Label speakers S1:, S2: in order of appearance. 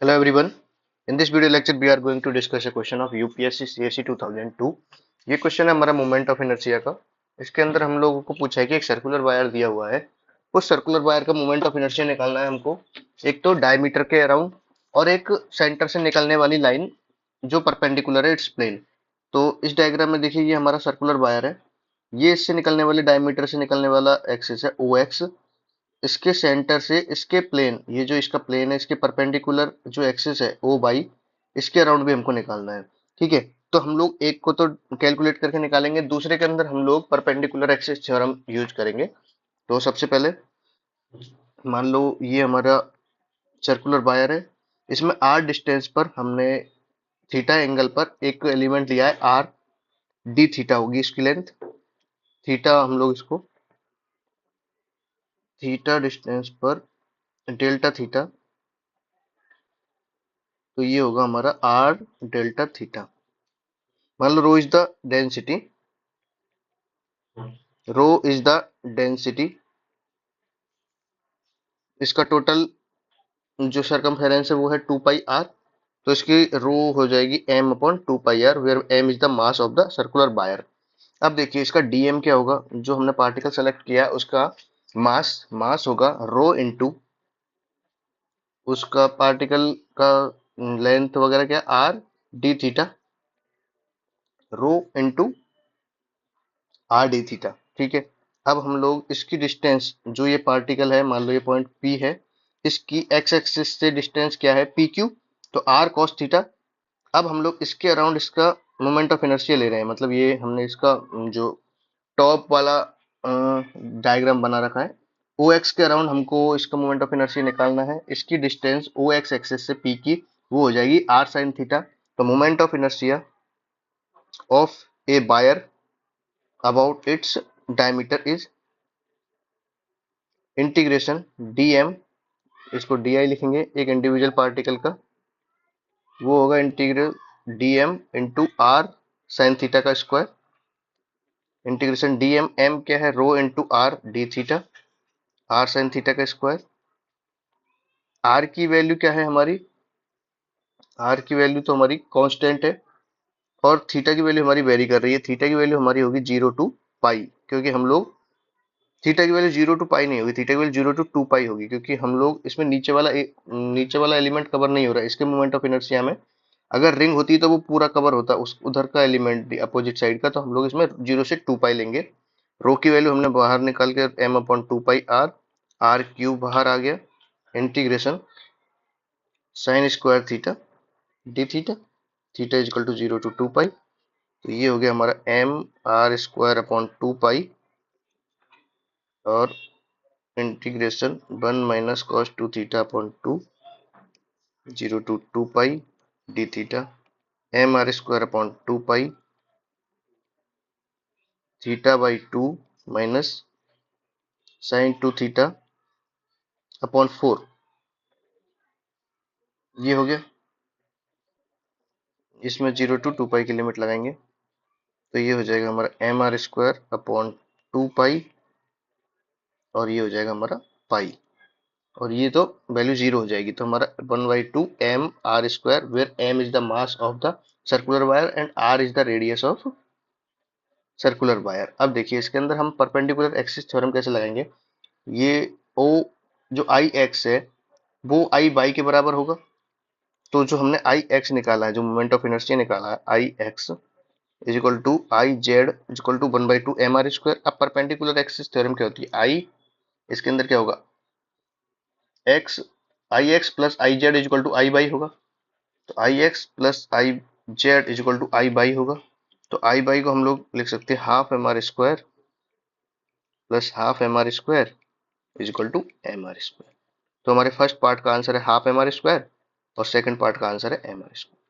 S1: Hello everyone. In this video lecture we are going to discuss a question of UPSC CSE 2002. ये question है हमारा moment of inertia का। इसके अंदर हम लोगों को पूछा है कि एक सर्कुलर वायर दिया हुआ है, उस सर्कुलर वायर का मोमेंट ऑफ इनर्शिया निकालना है हमको। एक तो डायमीटर के अराउंड और एक सेंटर से निकलने वाली लाइन जो परपेंडिकुलर है इट्स प्लेन। तो इस डायग्राम में देखिए ये हमारा सर्कुलर वायर है, ये इससे निकलने वाले डायमीटर से निकलने वाला एक्सिस है ओ एक्स, इसके सेंटर से इसके प्लेन, ये जो इसका प्लेन है इसके परपेंडिकुलर जो एक्सिस है ओ बाई, इसके अराउंड भी हमको निकालना है। ठीक है, तो हम लोग एक को तो कैलकुलेट करके निकालेंगे, दूसरे के अंदर हम लोग परपेंडिकुलर एक्सिस थ्योरम यूज करेंगे। तो सबसे पहले मान लो ये हमारा सर्कुलर वायर है, इसमें आर डिस्टेंस पर हमने थीटा एंगल पर एक एलिमेंट लिया है आर, डी थीटा होगी इसकी लेंथ। थीटा हम लोग इसको थीटा डिस्टेंस पर डेल्टा थीटा, तो ये होगा हमारा आर डेल्टा थीटा। मान लो रो इज द डेंसिटी, इसका टोटल जो सरकमफेरेंस है वो है 2 पाई आर, तो इसकी रो हो जाएगी m upon 2 pi r, where m is the mass of the circular wire. अब देखिए इसका dm क्या होगा, जो हमने पार्टिकल सेलेक्ट किया है उसका मास मास होगा रो इनटू उसका पार्टिकल का लेंथ वगैरह क्या are d theta, row into are d theta. ठीक है, अब हम लोग इसकी डिस्टेंस, जो ये पार्टिकल है मान लो ये पॉइंट P है, इसकी एक्स एक्सिस से डिस्टेंस क्या है पी क्यू, तो आर कॉस थीटा। अब हम लोग इसके अराउंड इसका मोमेंट ऑफ इनर्शिया ले रहे हैं, मतलब ये हमने इसका जो टॉप वाला डायग्राम बना रखा है, ओ एक्स के अराउंड हमको इसका मोमेंट ऑफ इनर्शिया निकालना है। इसकी डिस्टेंस ओ एक्स एक्सिस से पी की वो हो जाएगी आर साइन थीटा। तो moment of inertia of a wire about its diameter is integration dm, इसको di लिखेंगे एक इंडिविजुअल पार्टिकल का, वो होगा integral dm into r sine theta का स्क्वायर, इंटीग्रेशन dm, m क्या है rho into r d theta, r sine theta का स्क्वायर। आर की वैल्यू क्या है हमारी, आर की वैल्यू तो हमारी कांस्टेंट है, और थीटा की वैल्यू हमारी वेरी कर रही है। थीटा की वैल्यू हमारी होगी 0 टू पाई, क्योंकि हम लोग थीटा की वैल्यू 0 टू पाई नहीं होगी, थीटा की वैल्यू 0 टू 2 पाई होगी, क्योंकि हम लोग इसमें नीचे वाला एलिमेंट कवर नहीं हो रहा है इसके मोमेंट ऑफ इनर्शिया में। अगर रिंग होती तो वो पूरा कवर होता उस उधर का एलिमेंट अपोजिट साइड का, तो हम लोग इसमें 0 से 2 पाई लेंगे। रो की वैल्यू हमने बाहर निकाल के m upon 2 pi r, r cube बाहर आ गया, integration sine square theta d theta, theta is equal to 0 to 2 pi. तो ये हो गया हमारा m r square upon 2 pi और integration 1 - cos 2 theta upon 2, 0 to 2 pi d theta, m r square upon 2 pi theta by 2 minus sine 2 theta upon 4। ये हो गया, इसमें 0 टू 2 पाई की लिमिट लगाएंगे, तो ये हो जाएगा हमारा M r square upon 2 pi, और ये हो जाएगा हमारा पाई, और ये तो वैल्यू 0 हो जाएगी, तो हमारा 1/2 m r square, where m is the mass of the circular wire and r is the radius of circular wire. अब देखिए इसके अंदर हम परपेंडिकुलर एक्सिस थ्योरम कैसे लगाएंगे। ये ओ जो आई एक्स है वो आई बाई के बराबर होगा, तो जो हमने आई एक्स निकाला है, जो मोमेंट ऑफ इनर्शिया निकाला है I x is equal to I z is equal to 1/2 m r square. अब परपेंडिकुलर एक्सिस थ्योरम क्या होती है, आई इसके अंदर क्या होगा x, I x plus I z is equal to I y होगा, तो I x plus I z is equal to I y होगा। तो आई बाई को हम लोग लिख सकते हैं half m r square plus half m r square is equal to m r square. तो हमारे फर्स्ट पार्ट का आंसर है हाफ एम आर स्क्वायर और सेकंड पार्ट का आंसर है एम आर स्क्वायर।